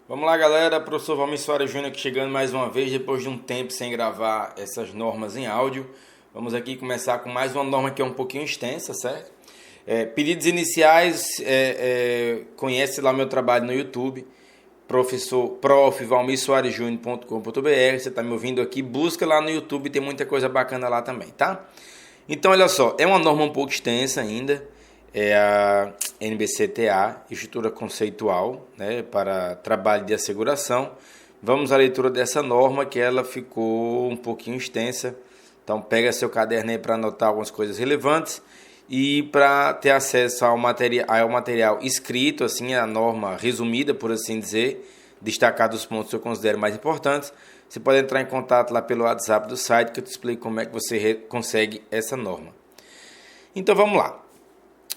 Vamos lá, galera. Professor Valmir Soares Júnior aqui chegando mais uma vez, depois de um tempo sem gravar essas normas em áudio. Vamos aqui começar com mais uma norma que é um pouquinho extensa, certo? Pedidos iniciais, conhece lá meu trabalho no YouTube, prof.valmirsoaresjunior.com.br. Você está me ouvindo aqui, busca lá no YouTube, tem muita coisa bacana lá também, tá? Então, olha só, é uma norma um pouco extensa ainda. É a NBC-TA, Estrutura Conceitual, né, para Trabalho de Asseguração. Vamos à leitura dessa norma, que ela ficou um pouquinho extensa. Então, pega seu caderno aí para anotar algumas coisas relevantes e para ter acesso ao material escrito, assim, a norma resumida, por assim dizer, destacar os pontos que eu considero mais importantes. Você pode entrar em contato lá pelo WhatsApp do site, que eu te explico como é que você consegue essa norma. Então, vamos lá.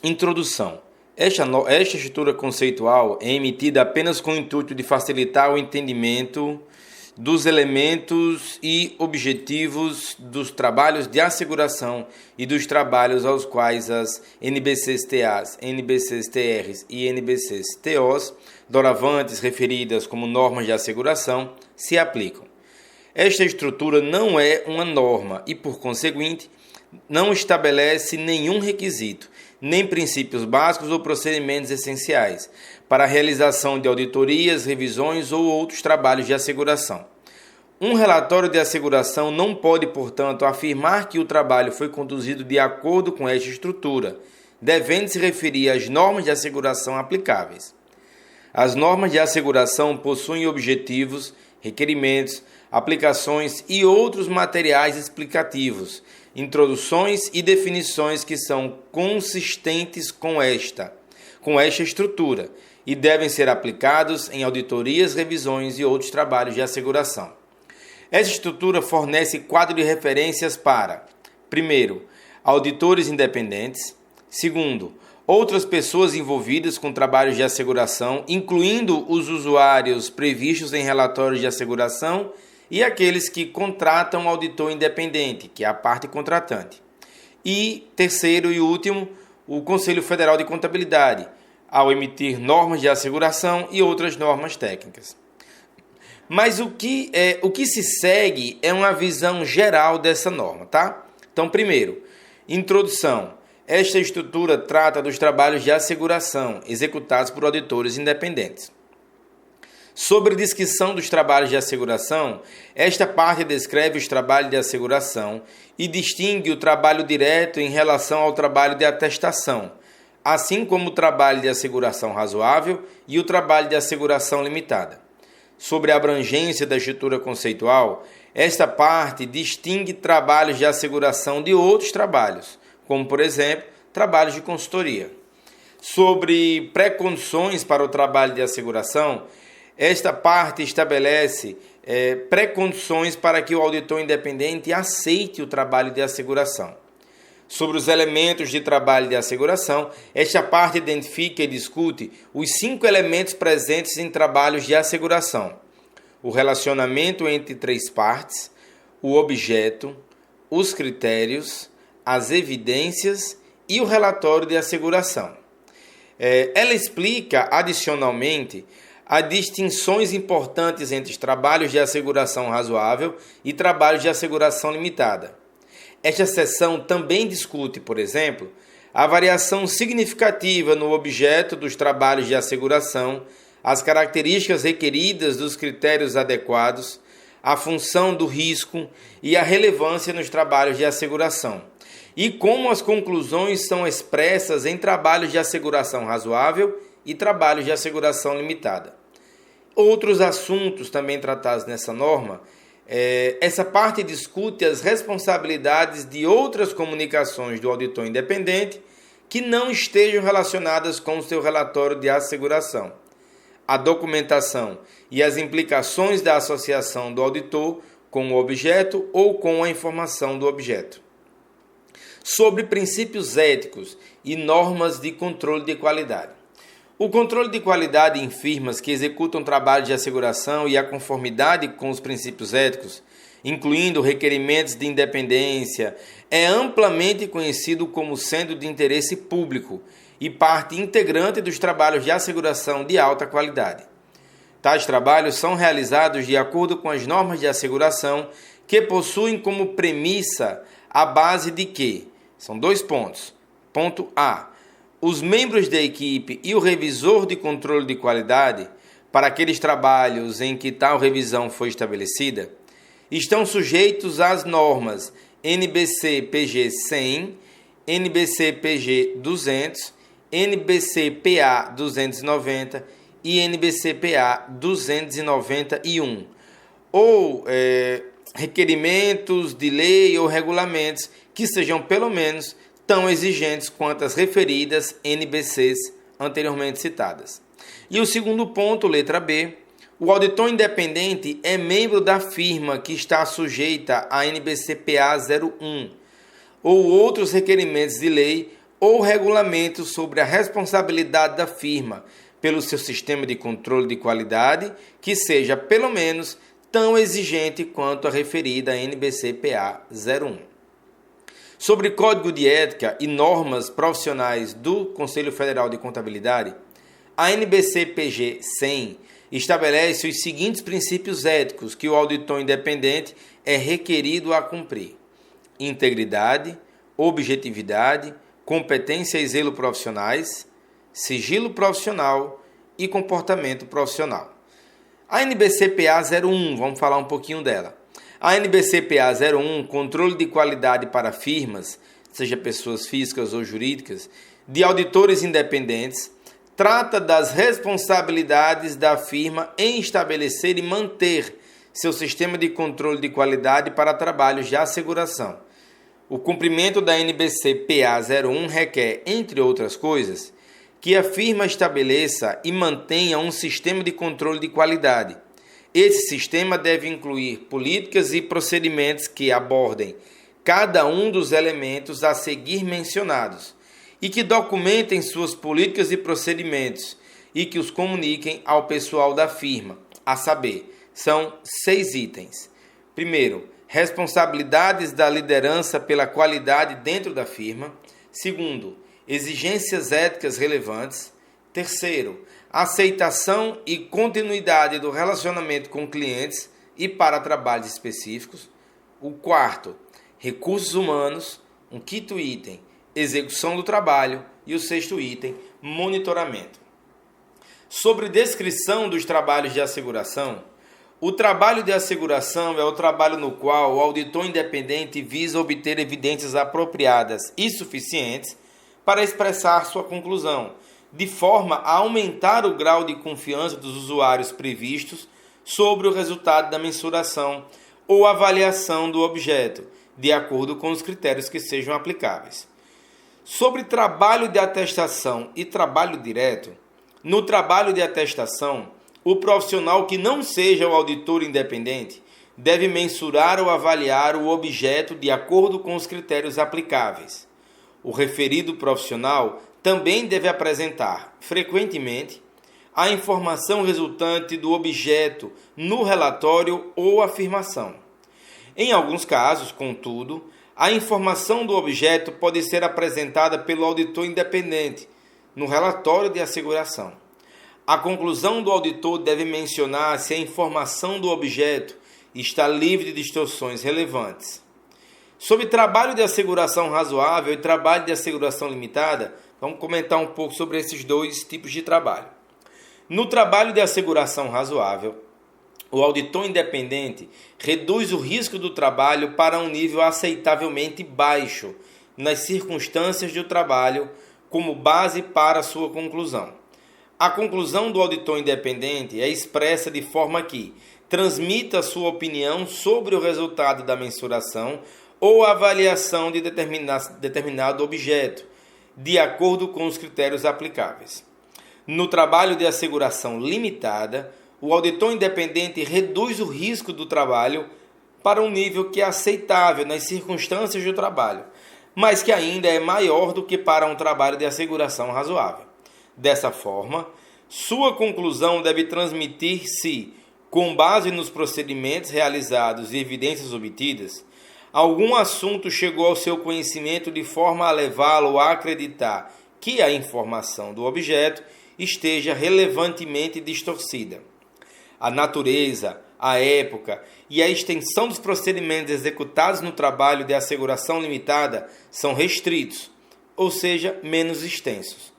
Introdução. Esta estrutura conceitual é emitida apenas com o intuito de facilitar o entendimento dos elementos e objetivos dos trabalhos de asseguração e dos trabalhos aos quais as NBCs-TAs, NBCs-TRs e NBCs-TOs, doravante referidas como normas de asseguração, se aplicam. Esta estrutura não é uma norma e, por conseguinte, não estabelece nenhum requisito, nem princípios básicos ou procedimentos essenciais para a realização de auditorias, revisões ou outros trabalhos de asseguração. Um relatório de asseguração não pode, portanto, afirmar que o trabalho foi conduzido de acordo com esta estrutura, devendo se referir às normas de asseguração aplicáveis. As normas de asseguração possuem objetivos, requerimentos, aplicações e outros materiais explicativos, introduções e definições que são consistentes com esta estrutura e devem ser aplicados em auditorias, revisões e outros trabalhos de asseguração. Essa estrutura fornece quadro de referências para, primeiro, auditores independentes, segundo, outras pessoas envolvidas com trabalhos de asseguração, incluindo os usuários previstos em relatórios de asseguração e aqueles que contratam um auditor independente, que é a parte contratante. E, terceiro e último, o Conselho Federal de Contabilidade, ao emitir normas de asseguração e outras normas técnicas. Mas o que se segue é uma visão geral dessa norma, tá? Então, primeiro, introdução. Esta estrutura trata dos trabalhos de asseguração executados por auditores independentes. Sobre descrição dos trabalhos de asseguração, esta parte descreve os trabalhos de asseguração e distingue o trabalho direto em relação ao trabalho de atestação, assim como o trabalho de asseguração razoável e o trabalho de asseguração limitada. Sobre a abrangência da estrutura conceitual, esta parte distingue trabalhos de asseguração de outros trabalhos, como, por exemplo, trabalhos de consultoria. Sobre precondições para o trabalho de asseguração, esta parte estabelece precondições para que o auditor independente aceite o trabalho de asseguração. Sobre os elementos de trabalho de asseguração, esta parte identifica e discute os 5 elementos presentes em trabalhos de asseguração: o relacionamento entre 3 partes, o objeto, os critérios, as evidências e o relatório de asseguração. Ela explica, adicionalmente, as distinções importantes entre os trabalhos de asseguração razoável e trabalhos de asseguração limitada. Esta seção também discute, por exemplo, a variação significativa no objeto dos trabalhos de asseguração, as características requeridas dos critérios adequados, a função do risco e a relevância nos trabalhos de asseguração, e como as conclusões são expressas em trabalhos de asseguração razoável e trabalhos de asseguração limitada. Outros assuntos também tratados nessa norma, essa parte discute as responsabilidades de outras comunicações do auditor independente que não estejam relacionadas com o seu relatório de asseguração, a documentação e as implicações da associação do auditor com o objeto ou com a informação do objeto. Sobre princípios éticos e normas de controle de qualidade. O controle de qualidade em firmas que executam trabalho de asseguração e a conformidade com os princípios éticos, incluindo requerimentos de independência, é amplamente conhecido como sendo de interesse público e parte integrante dos trabalhos de asseguração de alta qualidade. Tais trabalhos são realizados de acordo com as normas de asseguração que possuem como premissa a base de que, são 2 pontos. Ponto A. Os membros da equipe e o revisor de controle de qualidade, para aqueles trabalhos em que tal revisão foi estabelecida, estão sujeitos às normas NBC-PG 100, NBC-PG 200, NBC-PA 290 e NBC-PA 291, ou requerimentos de lei ou regulamentos que sejam pelo menos tão exigentes quanto as referidas NBCs anteriormente citadas. E o segundo ponto, letra B, o auditor independente é membro da firma que está sujeita à NBC-PA 01 ou outros requerimentos de lei ou regulamentos sobre a responsabilidade da firma pelo seu sistema de controle de qualidade que seja pelo menos tão exigente quanto a referida NBC-PA 01. Sobre Código de Ética e normas profissionais do Conselho Federal de Contabilidade, a NBC-PG 100 estabelece os seguintes princípios éticos que o auditor independente é requerido a cumprir: integridade, objetividade, competência e zelo profissionais, sigilo profissional e comportamento profissional. A NBC-PA 01, vamos falar um pouquinho dela. A NBC-PA 01, controle de qualidade para firmas, seja pessoas físicas ou jurídicas, de auditores independentes, trata das responsabilidades da firma em estabelecer e manter seu sistema de controle de qualidade para trabalhos de asseguração. O cumprimento da NBC-PA 01 requer, entre outras coisas, que a firma estabeleça e mantenha um sistema de controle de qualidade. Esse sistema deve incluir políticas e procedimentos que abordem cada um dos elementos a seguir mencionados e que documentem suas políticas e procedimentos e que os comuniquem ao pessoal da firma, a saber, são 6 itens. Primeiro, responsabilidades da liderança pela qualidade dentro da firma. Segundo, exigências éticas relevantes. Terceiro, aceitação e continuidade do relacionamento com clientes e para trabalhos específicos. O quarto, recursos humanos. Um quinto item, execução do trabalho. E o sexto item, monitoramento. Sobre descrição dos trabalhos de asseguração, o trabalho de asseguração é o trabalho no qual o auditor independente visa obter evidências apropriadas e suficientes para expressar sua conclusão, de forma a aumentar o grau de confiança dos usuários previstos sobre o resultado da mensuração ou avaliação do objeto, de acordo com os critérios que sejam aplicáveis. Sobre trabalho de atestação e trabalho direto, no trabalho de atestação, o profissional que não seja o auditor independente deve mensurar ou avaliar o objeto de acordo com os critérios aplicáveis. O referido profissional também deve apresentar, frequentemente, a informação resultante do objeto no relatório ou afirmação. Em alguns casos, contudo, a informação do objeto pode ser apresentada pelo auditor independente no relatório de asseguração. A conclusão do auditor deve mencionar se a informação do objeto está livre de distorções relevantes. Sobre trabalho de asseguração razoável e trabalho de asseguração limitada, vamos comentar um pouco sobre esses 2 tipos de trabalho. No trabalho de asseguração razoável, o auditor independente reduz o risco do trabalho para um nível aceitavelmente baixo nas circunstâncias do trabalho como base para sua conclusão. A conclusão do auditor independente é expressa de forma que transmita sua opinião sobre o resultado da mensuração ou avaliação de determinado objeto, de acordo com os critérios aplicáveis. No trabalho de asseguração limitada, o auditor independente reduz o risco do trabalho para um nível que é aceitável nas circunstâncias do trabalho, mas que ainda é maior do que para um trabalho de asseguração razoável. Dessa forma, sua conclusão deve transmitir se, com base nos procedimentos realizados e evidências obtidas, algum assunto chegou ao seu conhecimento de forma a levá-lo a acreditar que a informação do objeto esteja relevantemente distorcida. a natureza, a época e a extensão dos procedimentos executados no trabalho de asseguração limitada são restritos, ou seja, menos extensos,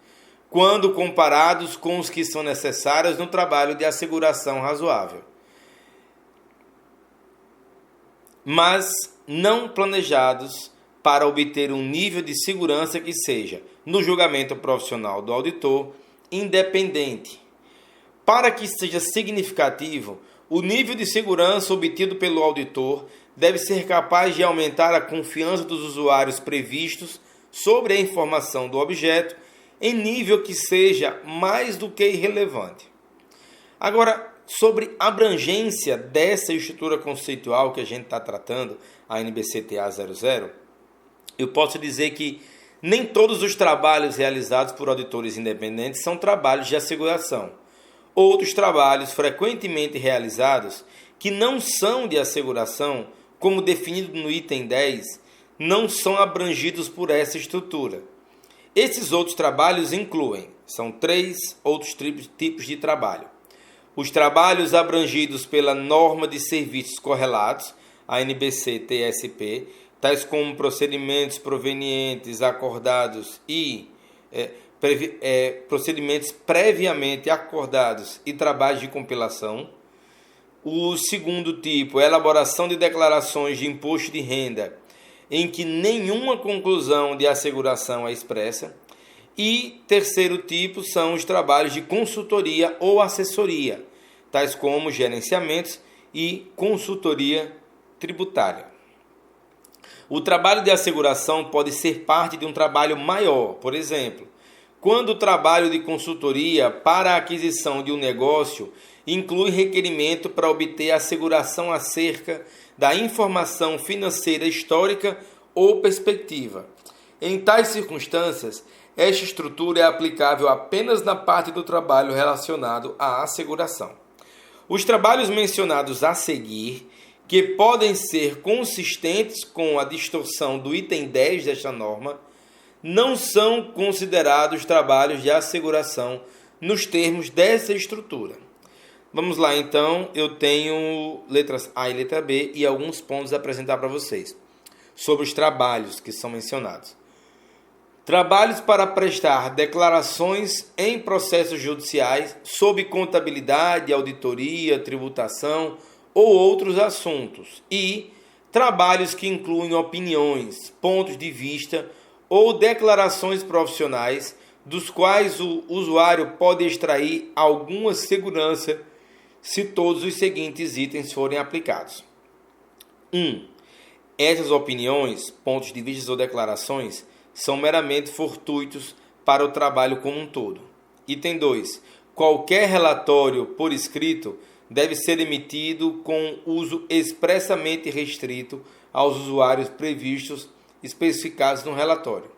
quando comparados com os que são necessários no trabalho de asseguração razoável, mas não planejados para obter um nível de segurança que seja, no julgamento profissional do auditor, independente. Para que seja significativo, o nível de segurança obtido pelo auditor deve ser capaz de aumentar a confiança dos usuários previstos sobre a informação do objeto em nível que seja mais do que irrelevante. Agora, sobre a abrangência dessa estrutura conceitual que a gente está tratando, a NBC-TA 00, eu posso dizer que nem todos os trabalhos realizados por auditores independentes são trabalhos de asseguração. Outros trabalhos frequentemente realizados, que não são de asseguração, como definido no item 10, não são abrangidos por essa estrutura. Esses outros trabalhos incluem, são 3 outros tipos de trabalho. Os trabalhos abrangidos pela norma de serviços correlatos, a NBC-TSP, tais como procedimentos provenientes, acordados e procedimentos previamente acordados e trabalhos de compilação. O segundo tipo, elaboração de declarações de imposto de renda, em que nenhuma conclusão de asseguração é expressa. E terceiro tipo são os trabalhos de consultoria ou assessoria, tais como gerenciamentos e consultoria tributária. O trabalho de asseguração pode ser parte de um trabalho maior, por exemplo, quando o trabalho de consultoria para a aquisição de um negócio inclui requerimento para obter asseguração acerca da informação financeira histórica ou perspectiva. Em tais circunstâncias, esta estrutura é aplicável apenas na parte do trabalho relacionado à asseguração. Os trabalhos mencionados a seguir, que podem ser consistentes com a distorção do item 10 desta norma, não são considerados trabalhos de asseguração nos termos dessa estrutura. Vamos lá, então, eu tenho letras A e letra B e alguns pontos a apresentar para vocês sobre os trabalhos que são mencionados. Trabalhos para prestar declarações em processos judiciais sob contabilidade, auditoria, tributação ou outros assuntos. E trabalhos que incluem opiniões, pontos de vista ou declarações profissionais dos quais o usuário pode extrair alguma segurança se todos os seguintes itens forem aplicados. 1. Essas opiniões, pontos de vista ou declarações são meramente fortuitos para o trabalho como um todo. Item 2. Qualquer relatório por escrito deve ser emitido com uso expressamente restrito aos usuários previstos especificados no relatório.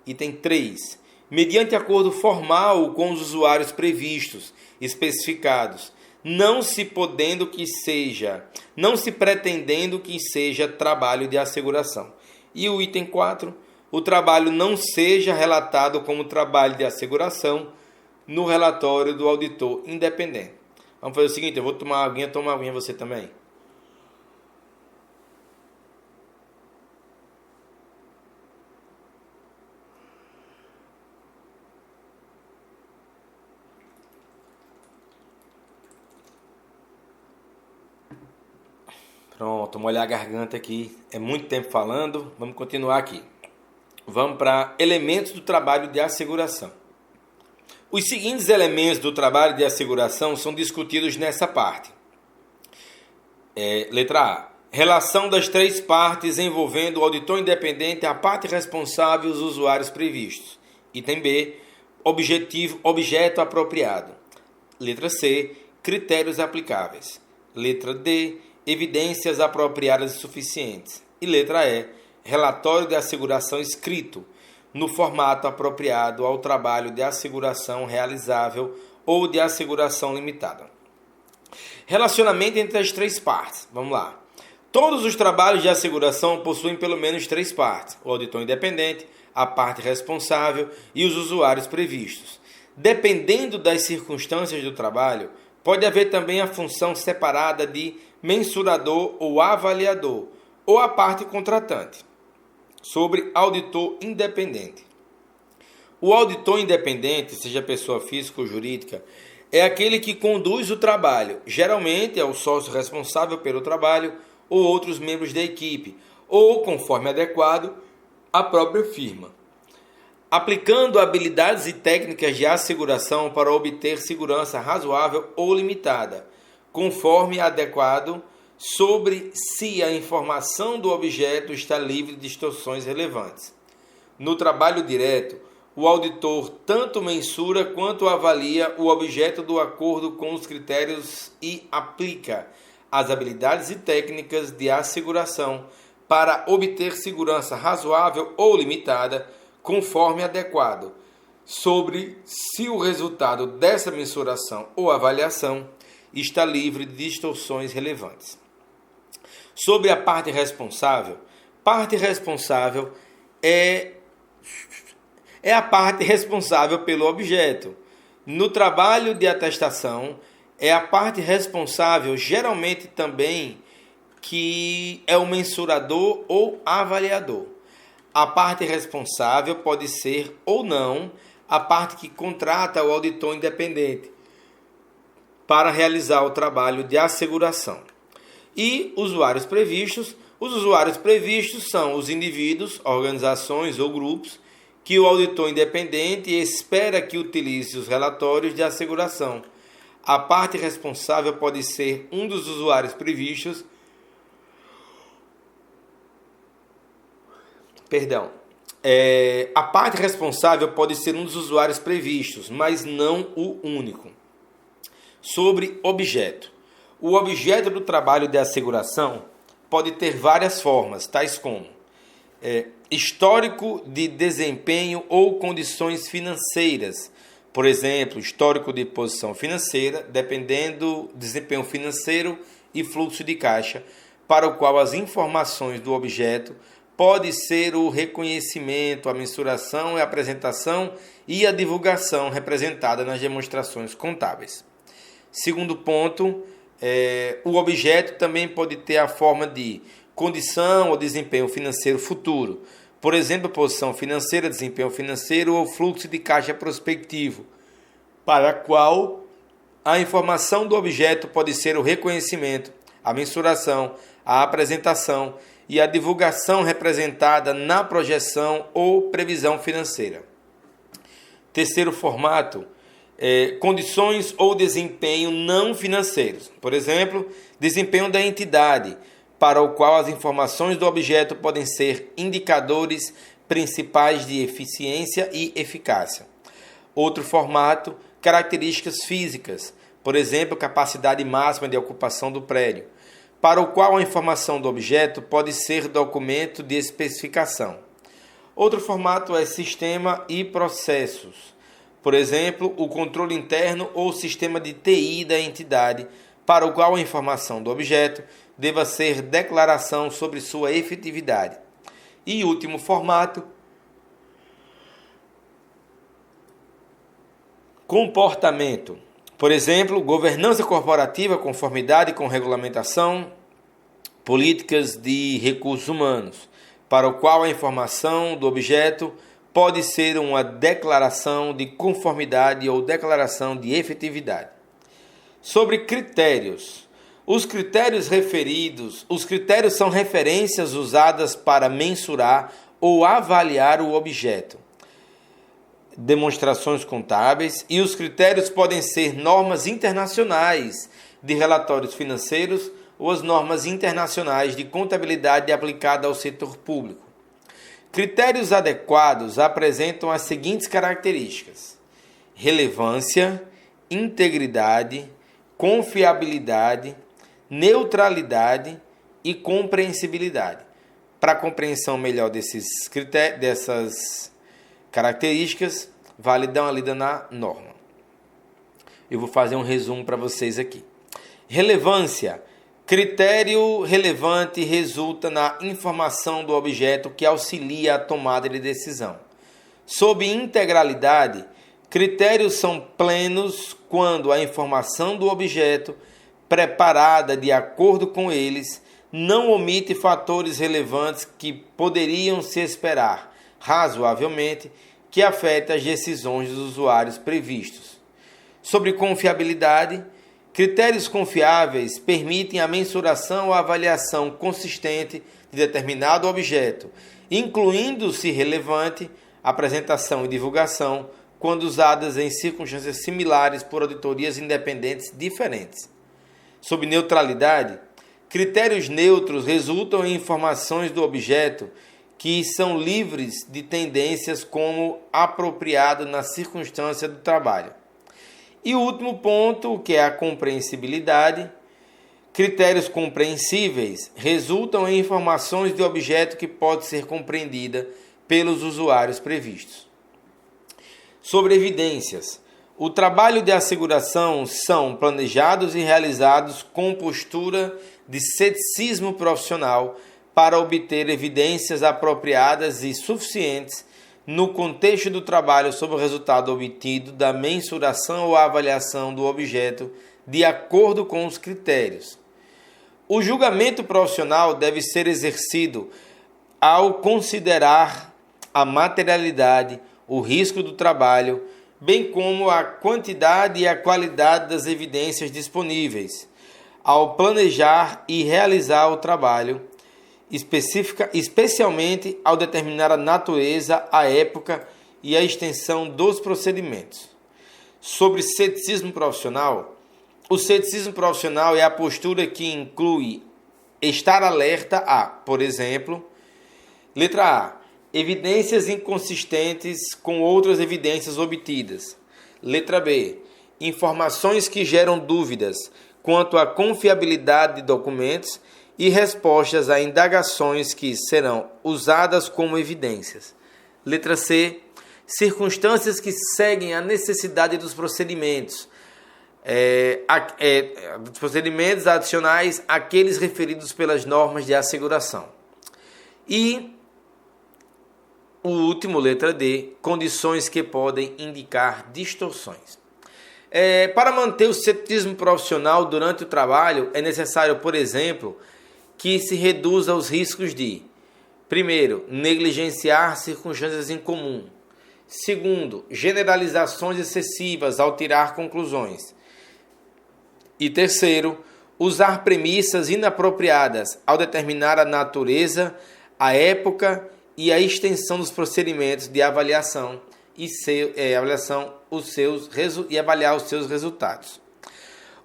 Item 3. Mediante acordo formal com os usuários previstos, especificados, não se pretendendo que seja trabalho de asseguração. E o item 4, o trabalho não seja relatado como trabalho de asseguração no relatório do auditor independente. Vamos fazer o seguinte, eu vou tomar uma aguinha, toma uma aguinha você também. Pronto, molhar a garganta aqui. É muito tempo falando. Vamos continuar aqui. Vamos para elementos do trabalho de asseguração. Os seguintes elementos do trabalho de asseguração são discutidos nessa parte. Letra A. Relação das três partes envolvendo o auditor independente, a parte responsável e os usuários previstos. Item B. Objeto apropriado. Letra C. Critérios aplicáveis. Letra D. Evidências apropriadas e suficientes. E letra E. Relatório de asseguração escrito, no formato apropriado ao trabalho de asseguração realizável ou de asseguração limitada. Relacionamento entre as três partes. Vamos lá. Todos os trabalhos de asseguração possuem pelo menos três partes: o auditor independente, a parte responsável e os usuários previstos. Dependendo das circunstâncias do trabalho, Pode haver também a função separada de mensurador ou avaliador, ou a parte contratante. Sobre auditor independente. O auditor independente, seja pessoa física ou jurídica, é aquele que conduz o trabalho. Geralmente é o sócio responsável pelo trabalho ou outros membros da equipe, ou, conforme adequado, a própria firma, aplicando habilidades e técnicas de asseguração para obter segurança razoável ou limitada, conforme adequado, sobre se a informação do objeto está livre de distorções relevantes. No trabalho direto, o auditor tanto mensura quanto avalia o objeto do acordo com os critérios e aplica as habilidades e técnicas de asseguração para obter segurança razoável ou limitada, conforme adequado, sobre se o resultado dessa mensuração ou avaliação está livre de distorções relevantes. Sobre a parte responsável é a parte responsável pelo objeto. No trabalho de atestação, é a parte responsável, geralmente também, que é o mensurador ou avaliador. A parte responsável pode ser ou não a parte que contrata o auditor independente para realizar o trabalho de asseguração. E usuários previstos. Os usuários previstos são os indivíduos, organizações ou grupos que o auditor independente espera que utilize os relatórios de asseguração. A parte responsável pode ser um dos usuários previstos. A parte responsável pode ser um dos usuários previstos, mas não o único. Sobre objeto. O objeto do trabalho de asseguração pode ter várias formas, tais como histórico de desempenho ou condições financeiras. Por exemplo, histórico de posição financeira, dependendo do desempenho financeiro e fluxo de caixa, para o qual as informações do objeto pode ser o reconhecimento, a mensuração, a apresentação e a divulgação representada nas demonstrações contábeis. Segundo ponto, o objeto também pode ter a forma de condição ou desempenho financeiro futuro. Por exemplo, posição financeira, desempenho financeiro ou fluxo de caixa prospectivo, para a qual a informação do objeto pode ser o reconhecimento, a mensuração, a apresentação e a divulgação representada na projeção ou previsão financeira. Terceiro formato, condições ou desempenho não financeiros. Por exemplo, desempenho da entidade, para o qual as informações do objeto podem ser indicadores principais de eficiência e eficácia. Outro formato, características físicas, por exemplo, capacidade máxima de ocupação do prédio, para o qual a informação do objeto pode ser documento de especificação. Outro formato é sistema e processos. Por exemplo, o controle interno ou sistema de TI da entidade, para o qual a informação do objeto deva ser declaração sobre sua efetividade. E último formato, comportamento. Por exemplo, governança corporativa, conformidade com regulamentação, políticas de recursos humanos, para o qual a informação do objeto pode ser uma declaração de conformidade ou declaração de efetividade. Sobre critérios. Os critérios são referências usadas para mensurar ou avaliar o objeto. Demonstrações contábeis, e os critérios podem ser normas internacionais de relatórios financeiros ou as normas internacionais de contabilidade aplicada ao setor público. Critérios adequados apresentam as seguintes características: relevância, integridade, confiabilidade, neutralidade e compreensibilidade. Para a compreensão melhor desses critérios, dessas características, vale dar uma lida na norma. Eu vou fazer um resumo para vocês aqui. Relevância. Critério relevante resulta na informação do objeto que auxilia a tomada de decisão. Sob integralidade, Critérios são plenos quando a informação do objeto, preparada de acordo com eles, não omite fatores relevantes que poderiam se esperar, razoavelmente, que afetem as decisões dos usuários previstos. Sobre confiabilidade, critérios confiáveis permitem a mensuração ou avaliação consistente de determinado objeto, incluindo, se relevante, apresentação e divulgação, quando usadas em circunstâncias similares por auditorias independentes diferentes. Sob neutralidade, critérios neutros resultam em informações do objeto que são livres de tendências como apropriado na circunstância do trabalho. E o último ponto, que é a compreensibilidade, critérios compreensíveis resultam em informações de objeto que pode ser compreendida pelos usuários previstos. Sobre evidências, o trabalho de asseguração são planejados e realizados com postura de ceticismo profissional para obter evidências apropriadas e suficientes no contexto do trabalho sobre o resultado obtido da mensuração ou avaliação do objeto de acordo com os critérios. O julgamento profissional deve ser exercido ao considerar a materialidade, o risco do trabalho, bem como a quantidade e a qualidade das evidências disponíveis, ao planejar e realizar o trabalho, especialmente ao determinar a natureza, a época e a extensão dos procedimentos. Sobre ceticismo profissional, o ceticismo profissional é a postura que inclui estar alerta a, por exemplo, letra A, evidências inconsistentes com outras evidências obtidas. Letra B, informações que geram dúvidas quanto à confiabilidade de documentos e respostas a indagações que serão usadas como evidências. Letra C, circunstâncias que seguem a necessidade dos procedimentos, dos procedimentos adicionais àqueles referidos pelas normas de asseguração. E o último, letra D, condições que podem indicar distorções. Para manter o ceticismo profissional durante o trabalho, é necessário, por exemplo, que se reduza os riscos de, primeiro, negligenciar circunstâncias em comum. Segundo, generalizações excessivas ao tirar conclusões. E terceiro, usar premissas inapropriadas ao determinar a natureza, a época e a extensão dos procedimentos de avaliação e avaliar os seus resultados.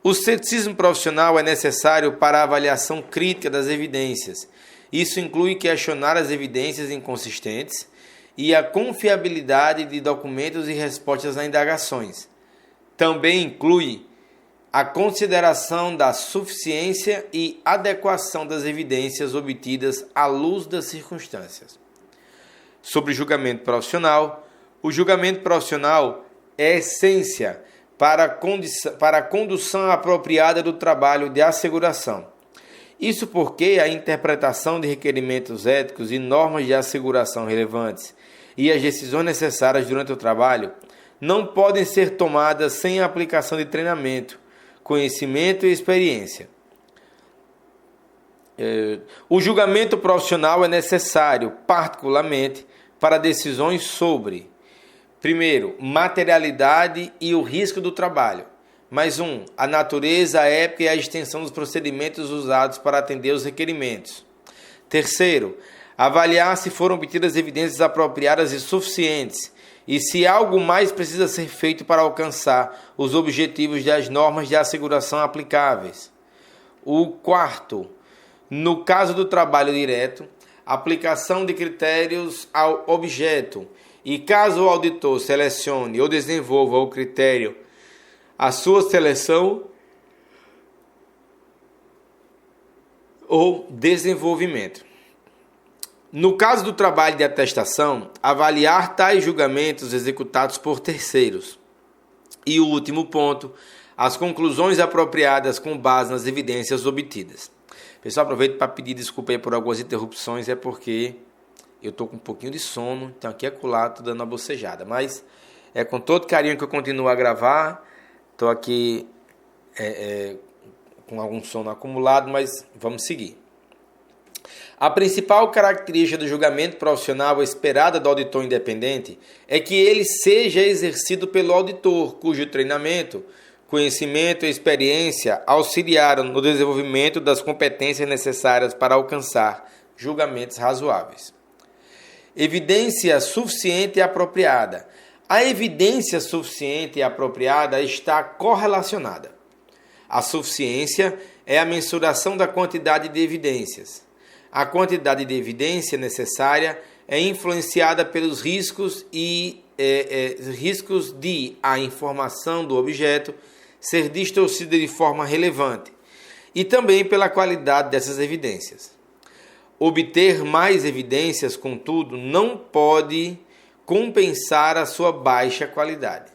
O ceticismo profissional é necessário para a avaliação crítica das evidências. Isso inclui questionar as evidências inconsistentes e a confiabilidade de documentos e respostas a indagações. Também inclui a consideração da suficiência e adequação das evidências obtidas à luz das circunstâncias. Sobre julgamento profissional, o julgamento profissional é essência para a condução apropriada do trabalho de asseguração. Isso porque a interpretação de requerimentos éticos e normas de asseguração relevantes e as decisões necessárias durante o trabalho não podem ser tomadas sem a aplicação de treinamento, conhecimento e experiência. O julgamento profissional é necessário, particularmente, para decisões sobre, primeiro, materialidade e o risco do trabalho. A natureza, a época e a extensão dos procedimentos usados para atender os requerimentos. Terceiro, avaliar se foram obtidas evidências apropriadas e suficientes e se algo mais precisa ser feito para alcançar os objetivos das normas de asseguração aplicáveis. O quarto, no caso do trabalho direto, aplicação de critérios ao objeto e caso o auditor selecione ou desenvolva o critério, a sua seleção ou desenvolvimento. No caso do trabalho de atestação, avaliar tais julgamentos executados por terceiros. E o último ponto, as conclusões apropriadas com base nas evidências obtidas. Pessoal, aproveito para pedir desculpa aí por algumas interrupções, é porque eu estou com um pouquinho de sono, então aqui e acolá estou dando uma bocejada. Mas É com todo carinho que eu continuo a gravar. Estou aqui com algum sono acumulado, mas vamos seguir. A principal característica do julgamento profissional esperada do auditor independente é que ele seja exercido pelo auditor, cujo treinamento, conhecimento e experiência auxiliaram no desenvolvimento das competências necessárias para alcançar julgamentos razoáveis. Evidência suficiente e apropriada. A evidência suficiente e apropriada está correlacionada. A suficiência é a mensuração da quantidade de evidências. A quantidade de evidência necessária é influenciada pelos riscos riscos de a informação do objeto ser distorcida de forma relevante e também pela qualidade dessas evidências. Obter mais evidências, contudo, não pode compensar a sua baixa qualidade.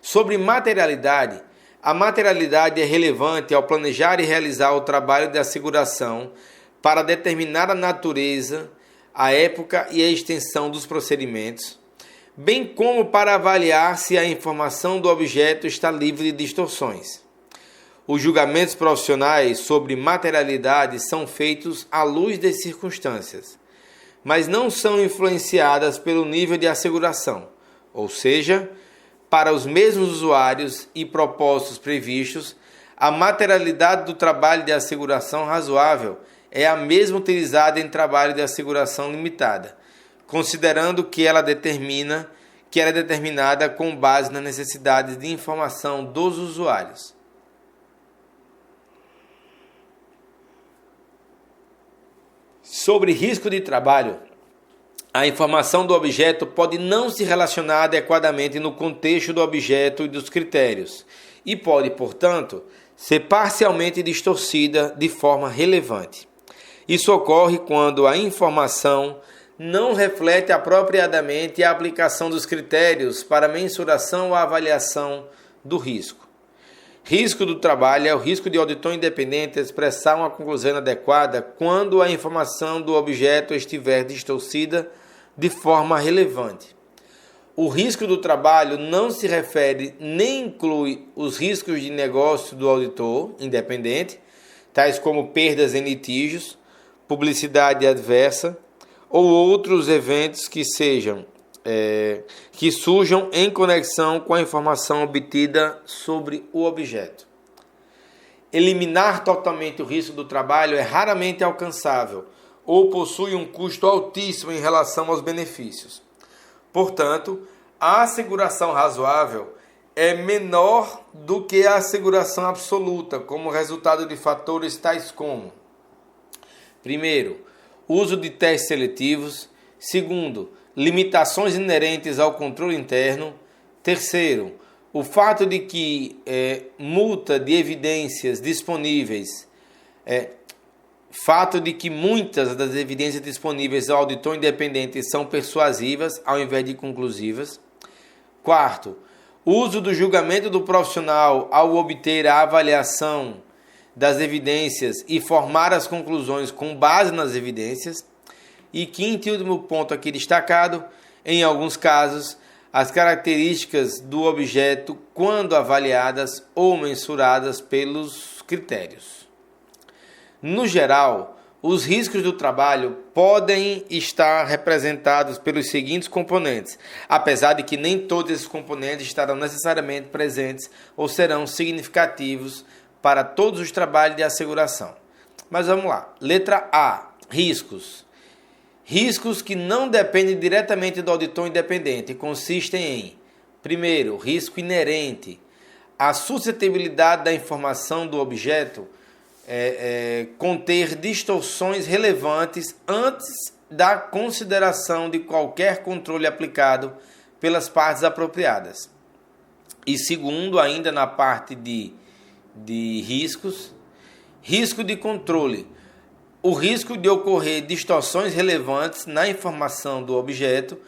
Sobre materialidade, a materialidade é relevante ao planejar e realizar o trabalho de asseguração para determinar a natureza, a época e a extensão dos procedimentos, bem como para avaliar se a informação do objeto está livre de distorções. Os julgamentos profissionais sobre materialidade são feitos à luz das circunstâncias, mas não são influenciadas pelo nível de asseguração, ou seja, para os mesmos usuários e propósitos previstos, a materialidade do trabalho de asseguração razoável é a mesma utilizada em trabalho de asseguração limitada, considerando que ela é determinada com base nas necessidades de informação dos usuários. Sobre risco de trabalho, a informação do objeto pode não se relacionar adequadamente no contexto do objeto e dos critérios, e pode, portanto, ser parcialmente distorcida de forma relevante. Isso ocorre quando a informação não reflete apropriadamente a aplicação dos critérios para mensuração ou avaliação do risco. Risco do trabalho é o risco de auditor independente expressar uma conclusão adequada quando a informação do objeto estiver distorcida de forma relevante. O risco do trabalho não se refere nem inclui os riscos de negócio do auditor independente, tais como perdas em litígios, publicidade adversa ou outros eventos que surjam em conexão com a informação obtida sobre o objeto. Eliminar totalmente o risco do trabalho é raramente alcançável ou possui um custo altíssimo em relação aos benefícios. Portanto, a asseguração razoável é menor do que a asseguração absoluta, como resultado de fatores tais como: primeiro, uso de testes seletivos. Segundo, limitações inerentes ao controle interno. Terceiro, o fato de que multa de evidências disponíveis, fato de que muitas das evidências disponíveis ao auditor independente são persuasivas ao invés de conclusivas. Quarto, uso do julgamento do profissional ao obter a avaliação das evidências e formar as conclusões com base nas evidências. E quinto e último ponto aqui destacado, em alguns casos, as características do objeto quando avaliadas ou mensuradas pelos critérios. No geral, os riscos do trabalho podem estar representados pelos seguintes componentes, apesar de que nem todos esses componentes estarão necessariamente presentes ou serão significativos para todos os trabalhos de asseguração. Mas vamos lá. Letra A. Riscos. Riscos que não dependem diretamente do auditor independente consistem em: primeiro, risco inerente. A suscetibilidade da informação do objeto conter distorções relevantes antes da consideração de qualquer controle aplicado pelas partes apropriadas. E segundo, ainda na parte de riscos, risco de controle. O risco de ocorrer distorções relevantes na informação do objeto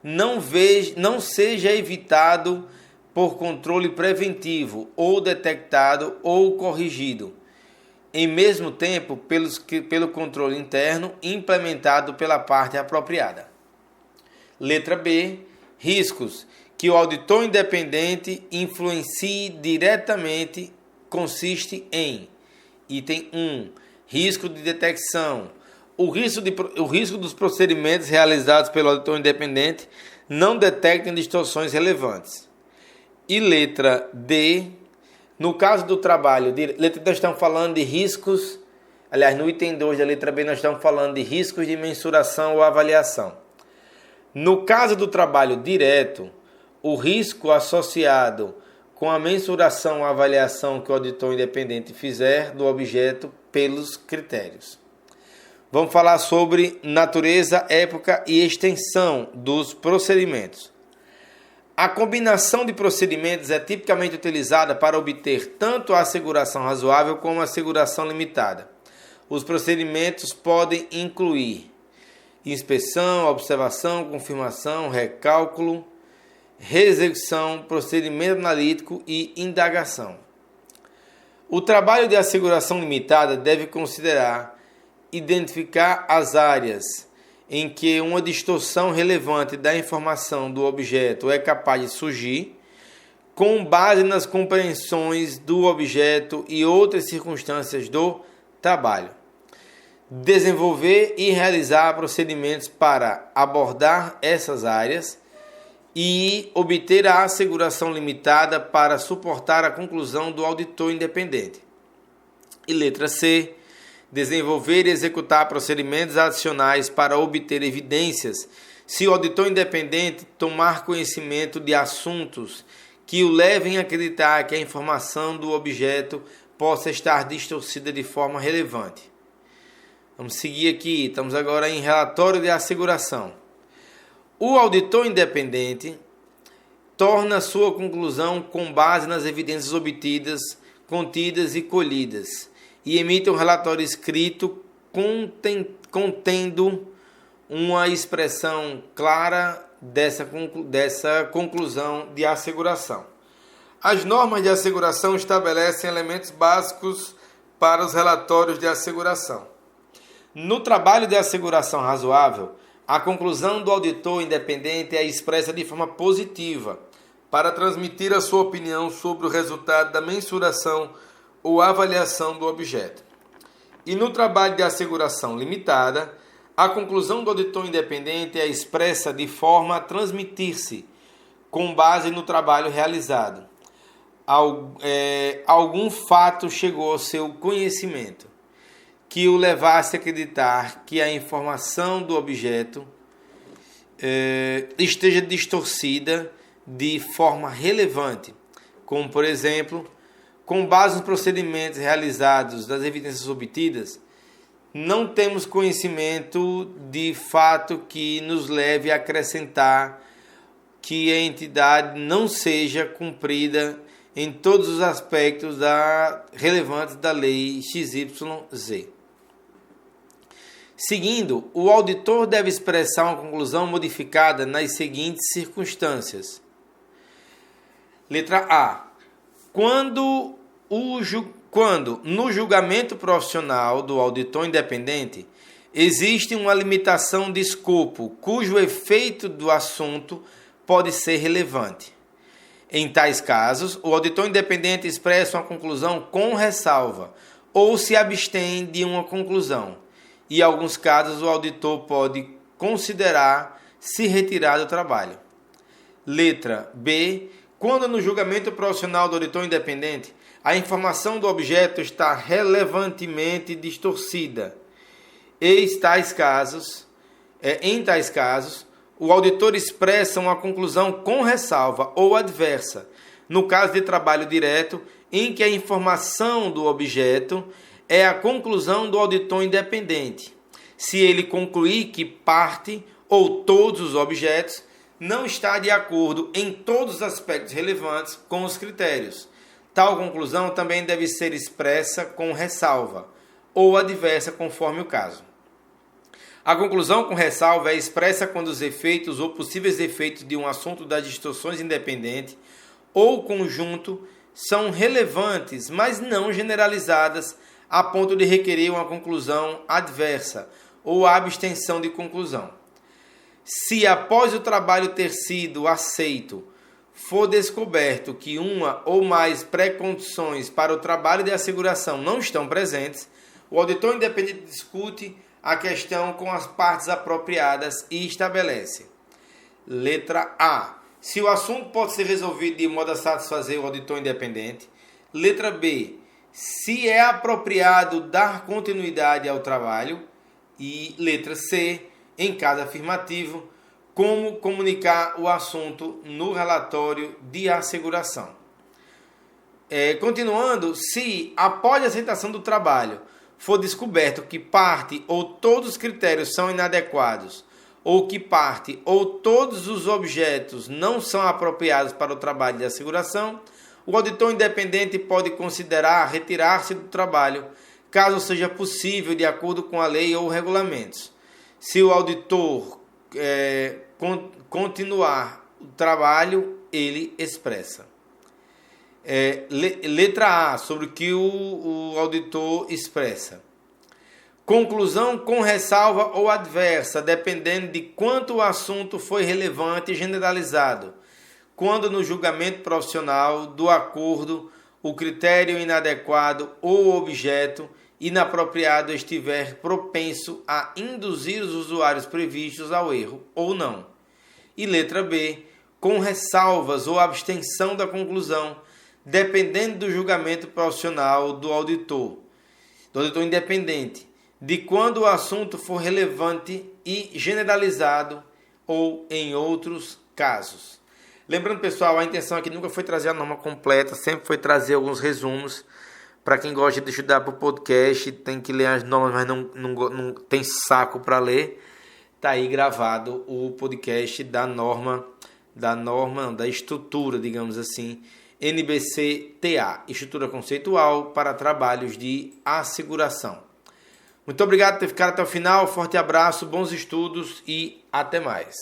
não seja evitado por controle preventivo ou detectado ou corrigido, em mesmo tempo pelo controle interno implementado pela parte apropriada. Letra B. Riscos que o auditor independente influencie diretamente consiste em: item 1, risco de detecção. O risco dos procedimentos realizados pelo auditor independente não detectam distorções relevantes. E letra D, no caso do trabalho, letra D nós estamos falando de riscos, aliás, no item 2 da letra B nós estamos falando de riscos de mensuração ou avaliação. No caso do trabalho direto, o risco associado com a mensuração ou avaliação que o auditor independente fizer do objeto pelos critérios. Vamos falar sobre natureza, época e extensão dos procedimentos. A combinação de procedimentos é tipicamente utilizada para obter tanto a asseguração razoável como a asseguração limitada. Os procedimentos podem incluir inspeção, observação, confirmação, recálculo, reexecução, procedimento analítico e indagação. O trabalho de asseguração limitada deve considerar identificar as áreas em que uma distorção relevante da informação do objeto é capaz de surgir, com base nas compreensões do objeto e outras circunstâncias do trabalho. Desenvolver e realizar procedimentos para abordar essas áreas e obter a asseguração limitada para suportar a conclusão do auditor independente. E letra C, desenvolver e executar procedimentos adicionais para obter evidências se o auditor independente tomar conhecimento de assuntos que o levem a acreditar que a informação do objeto possa estar distorcida de forma relevante. Vamos seguir aqui, estamos agora em relatório de asseguração. O auditor independente torna sua conclusão com base nas evidências obtidas, contidas e colhidas, e emite um relatório escrito contendo uma expressão clara dessa conclusão de asseguração. As normas de asseguração estabelecem elementos básicos para os relatórios de asseguração. No trabalho de asseguração razoável, a conclusão do auditor independente é expressa de forma positiva para transmitir a sua opinião sobre o resultado da mensuração ou avaliação do objeto. E no trabalho de asseguração limitada, a conclusão do auditor independente é expressa de forma a transmitir-se com base no trabalho realizado. Algum fato chegou ao seu conhecimento que o levasse a acreditar que a informação do objeto esteja distorcida de forma relevante, como, por exemplo, com base nos procedimentos realizados das evidências obtidas, não temos conhecimento de fato que nos leve a acrescentar que a entidade não seja cumprida em todos os aspectos relevantes da lei XYZ. Seguindo, o auditor deve expressar uma conclusão modificada nas seguintes circunstâncias. Letra A. Quando no julgamento profissional do auditor independente existe uma limitação de escopo cujo efeito do assunto pode ser relevante. Em tais casos, o auditor independente expressa uma conclusão com ressalva ou se abstém de uma conclusão. E, em alguns casos, o auditor pode considerar se retirar do trabalho. Letra B. Quando no julgamento profissional do auditor independente, a informação do objeto está relevantemente distorcida. Em tais casos, o auditor expressa uma conclusão com ressalva ou adversa, no caso de trabalho direto, em que a informação do objeto é a conclusão do auditor independente, se ele concluir que parte ou todos os objetos não está de acordo em todos os aspectos relevantes com os critérios. Tal conclusão também deve ser expressa com ressalva ou adversa, conforme o caso. A conclusão com ressalva é expressa quando os efeitos ou possíveis efeitos de um assunto das distorções independente ou conjunto são relevantes, mas não generalizadas a ponto de requerer uma conclusão adversa ou a abstenção de conclusão. Se após o trabalho ter sido aceito, for descoberto que uma ou mais pré-condições para o trabalho de asseguração não estão presentes, o auditor independente discute a questão com as partes apropriadas e estabelece. Letra A. Se o assunto pode ser resolvido de modo a satisfazer o auditor independente. Letra B. Se é apropriado dar continuidade ao trabalho. E letra C. Em caso afirmativo, como comunicar o assunto no relatório de asseguração. Continuando, se após a aceitação do trabalho for descoberto que parte ou todos os critérios são inadequados, ou que parte ou todos os objetos não são apropriados para o trabalho de asseguração, o auditor independente pode considerar retirar-se do trabalho, caso seja possível, de acordo com a lei ou regulamentos. Se o auditor continuar o trabalho, ele expressa. Letra A, sobre o que o auditor expressa. Conclusão com ressalva ou adversa, dependendo de quanto o assunto foi relevante e generalizado. Quando no julgamento profissional do acordo o critério inadequado ou objeto inapropriado estiver propenso a induzir os usuários previstos ao erro ou não. E letra B, com ressalvas ou abstenção da conclusão, dependendo do julgamento profissional do auditor independente, de quando o assunto for relevante e generalizado ou em outros casos. Lembrando, pessoal, a intenção aqui nunca foi trazer a norma completa, sempre foi trazer alguns resumos. Para quem gosta de estudar para o podcast, tem que ler as normas, mas não tem saco para ler. Está aí gravado o podcast da estrutura, digamos assim, NBC-TA, estrutura conceitual para trabalhos de asseguração. Muito obrigado por ter ficado até o final, forte abraço, bons estudos e até mais.